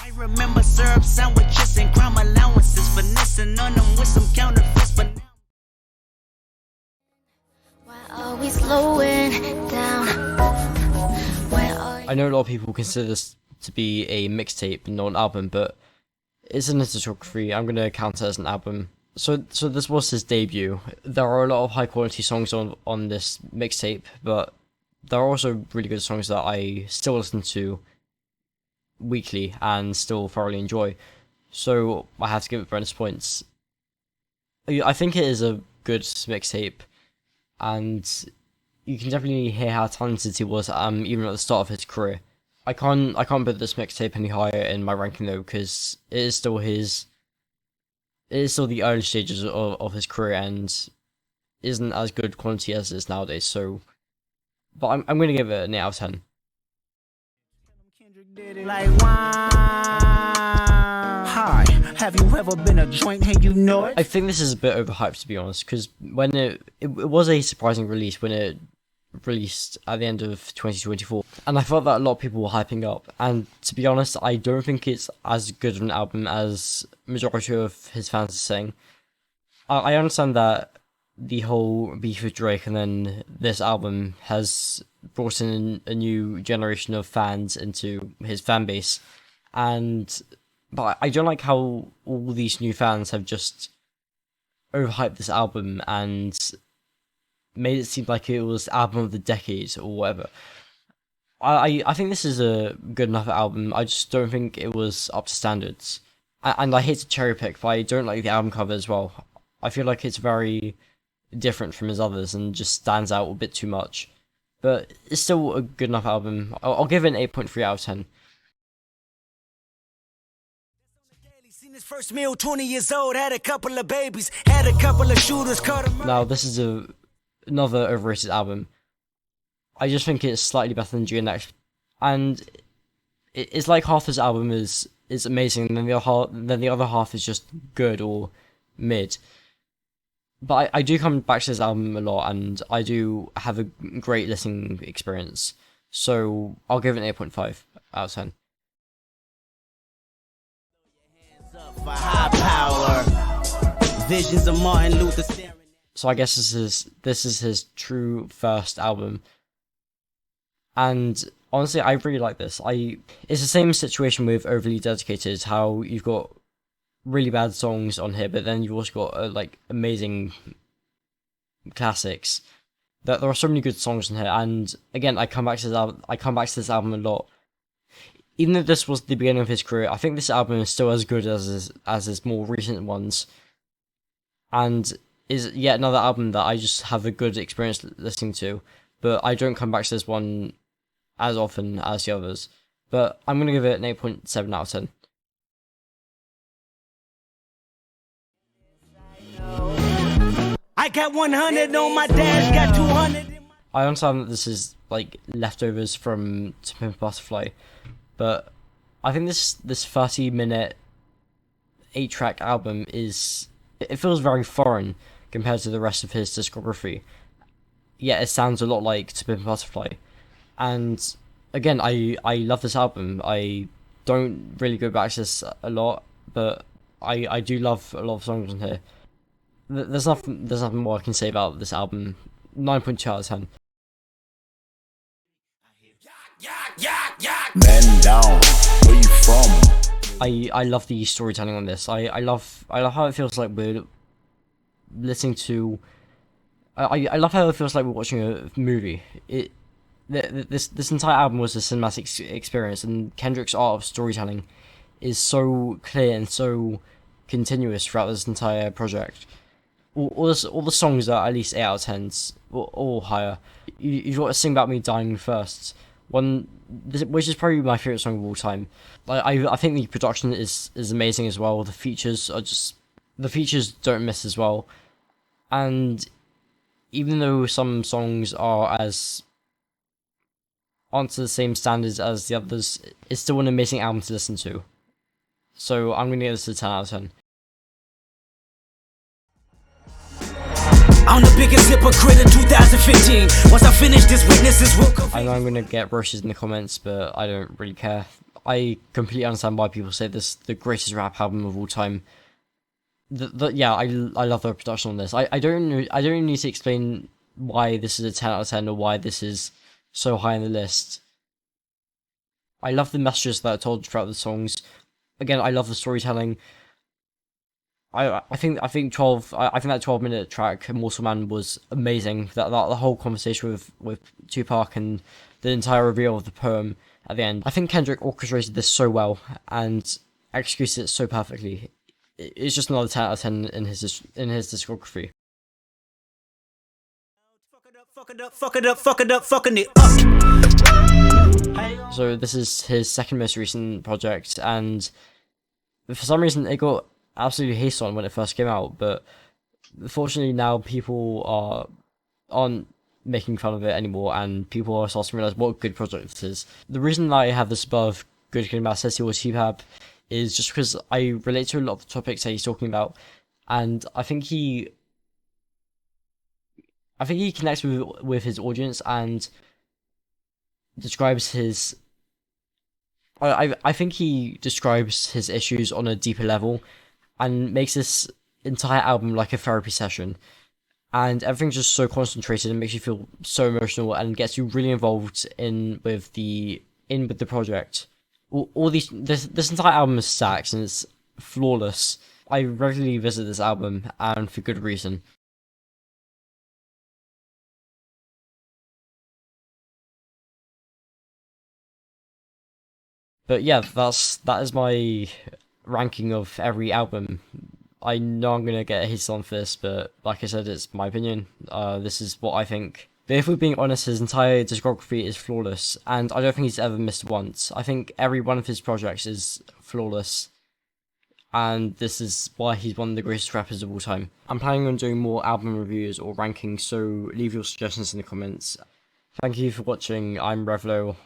I remember syrup sandwiches and crime allowances, finessing on them with some counterfeits, but now why are we slowing down? I know a lot of people consider this to be a mixtape, not an album, but it's an discography. I'm gonna count it as an album. So this was his debut. There are a lot of high quality songs on this mixtape, but there are also really good songs that I still listen to weekly and still thoroughly enjoy. So I have to give it bonus points. I think it is a good mixtape, and you can definitely hear how talented he was, even at the start of his career. I can't put this mixtape any higher in my ranking though, because it is still the early stages of his career and isn't as good quality as it is nowadays. So, but I'm going to give it an 8 out of 10. Kendrick did it like wine. Hi, have you ever been a joint and you know it? I think this is a bit overhyped, to be honest, because when it was a surprising release when it released at the end of 2024, and I felt that a lot of people were hyping up, and to be honest, I don't think it's as good of an album as majority of his fans are saying. I understand that the whole beef with Drake and then this album has brought in a new generation of fans into his fan base, but I don't like how all these new fans have just overhyped this album and made it seem like it was album of the decade or whatever. I think this is a good enough album. I just don't think it was up to standards. And I hate to cherry pick, but I don't like the album cover as well. I feel like it's very different from his others and just stands out a bit too much. But it's still a good enough album. I'll give it an 8.3 out of 10. Seen his first meal, 20 years old, had a couple of babies, had a couple of shooters, caught him. Now, this is another overrated album. I just think it's slightly better than GNX, and it's like half this album is amazing, and then the other half is just good or mid. But I do come back to this album a lot, and I do have a great listening experience. So I'll give it an 8.5 out of 10. For high power, visions of Martin Luther staring. So I guess this is his true first album, and honestly, I really like this. It's the same situation with Overly Dedicated, how you've got really bad songs on here, but then you've also got like amazing classics. There are so many good songs on here, and again, I come back to this album a lot. Even though this was the beginning of his career, I think this album is still as good as his more recent ones, and is yet another album that I just have a good experience listening to, but I don't come back to this one as often as the others. But I'm going to give it an 8.7 out of 10. I got 100 on my dash, got 200. I understand that this is like leftovers from To Pimp a Butterfly, but I think this 30-minute 8-track album it feels very foreign compared to the rest of his discography. Yeah, it sounds a lot like To Pimp a Butterfly, and again, I love this album. I don't really go back to this a lot, but I do love a lot of songs on here. There's nothing more I can say about this album. 9.2 out of 10. Man down, where you from? I love the storytelling on this. I love how it feels like we're listening to. I love how it feels like we're watching a movie. This entire album was a cinematic experience, and Kendrick's art of storytelling is so clear and so continuous throughout this entire project. All the songs are at least 8 out of 10s, or higher. You've got to Sing About Me Dying First, which is probably my favourite song of all time. I think the production is amazing as well. The features don't miss as well. And even though some songs aren't to the same standards as the others, it's still an amazing album to listen to. So I'm going to give this a 10 out of 10. I'm the biggest hypocrite in 2015. Once I finish this, witnesses will come. I know I'm going to get roasted in the comments, but I don't really care. I completely understand why people say this is the greatest rap album of all time. Yeah, I love the production on this. I don't need to explain why this is a 10 out of 10 or why this is so high in the list. I love the messages that are told throughout the songs. Again, I love the storytelling. I think that 12-minute track, Immortal Man, was amazing. That the whole conversation with Tupac and the entire reveal of the poem at the end. I think Kendrick orchestrated this so well and executed it so perfectly. It's just another 10 out of 10 in his discography. So this is his second most recent project, and for some reason it got absolutely hated on when it first came out, but fortunately now people aren't making fun of it anymore, and people are starting to realize what a good project this is. The reason that I have this above Good Kid, Mad City or T-Pab is just because I relate to a lot of the topics that he's talking about, and I think he connects with his audience and describes his. I think he describes his issues on a deeper level, and makes this entire album like a therapy session. And everything's just so concentrated and makes you feel so emotional and gets you really involved with the project. This entire album is stacked and it's flawless. I regularly visit this album, and for good reason. But yeah, that is my ranking of every album. I know I'm gonna get his on for this, but like I said, it's my opinion. This is what I think. But if we're being honest, his entire discography is flawless, and I don't think he's ever missed once. I think every one of his projects is flawless, and this is why he's one of the greatest rappers of all time. I'm planning on doing more album reviews or rankings, so leave your suggestions in the comments. Thank you for watching. I'm Revlo.